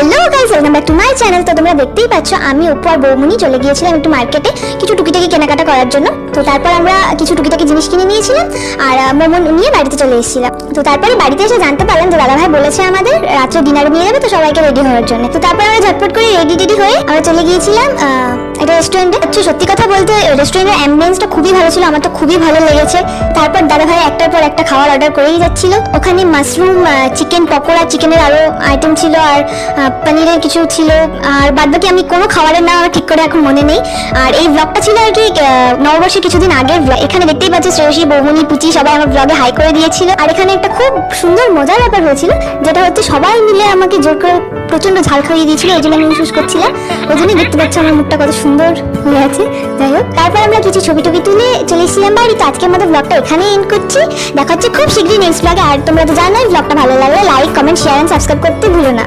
Hello guys, welcome back to my channel. তো তোমরা দেখতেই পাচ্ছ আমি অপু আর বৌমনি চলে গিয়েছিলাম একটু মার্কেটে কিছু টুকিটাকি কেনাকাটা করার জন্য। তো তারপর আমরা কিছু টুকিটাকি জিনিস কিনে নিয়েছিলাম আর মোমো নিয়ে বাড়িতে চলে এসেছিলাম। তো তারপরে বাড়িতে এসে জানতে পারলাম যে দাদাভাই বলেছে আমাদের রাত্রে ডিনারে নিয়ে যাবে, তো সবাইকে রেডি হওয়ার জন্য। তো তারপর আমরা ঝটপট করে রেডি হয়ে আমরা চলে গিয়েছিলাম একটা রেস্টুরেন্টে। সত্যি কথা বলতে রেস্টুরেন্টের অ্যাম্বিয়েন্সটা খুবই ভালো ছিল, আমার তো খুবই ভালো লেগেছে। তারপর দাদাভাই একটার পর একটা খাবার অর্ডার করেই যাচ্ছিল। ওখানে মাশরুম চিকেন পকোড়া, চিকেনের আরো আইটেম ছিল আর পনিরের কিছু ছিল, আর বাদবাকি আমি কোনো খাবারের নাম ঠিক করে এখন মনে নেই। আর এই ব্লগটা ছিল আর কি নববর্ষের কিছুদিন আগের ব্লগ। এখানে দেখতেই পাচ্ছি শ্রেয়সী, বৌমনি, পুচি সবাই আমার ব্লগে হাই করে দিয়েছিল। আর এখানে একটা খুব সুন্দর মজার ব্যাপার হয়েছিল, যেটা হচ্ছে সবাই মিলে আমাকে জোর করে প্রচন্ড ঝাল খাইয়ে দিয়েছিল, ওই জন্য আমি উসুস করছিলাম। ওই জন্যই দেখতে পাচ্ছি আমার মুখটা কত সুন্দর হয়ে আছে। যাই হোক, তারপর আমরা কিছু ছবি টবি তুলে চলে এসেছিলাম বাড়ি। তো আজকের মতো ব্লগটা এখানে এন্ড করছি, দেখা হচ্ছে খুব শীঘ্রই নেক্সট ব্লগে। আর তোমরা তো জানোই ব্লগটা ভালো লাগলে like, comment, share and subscribe করতে ভুলো না।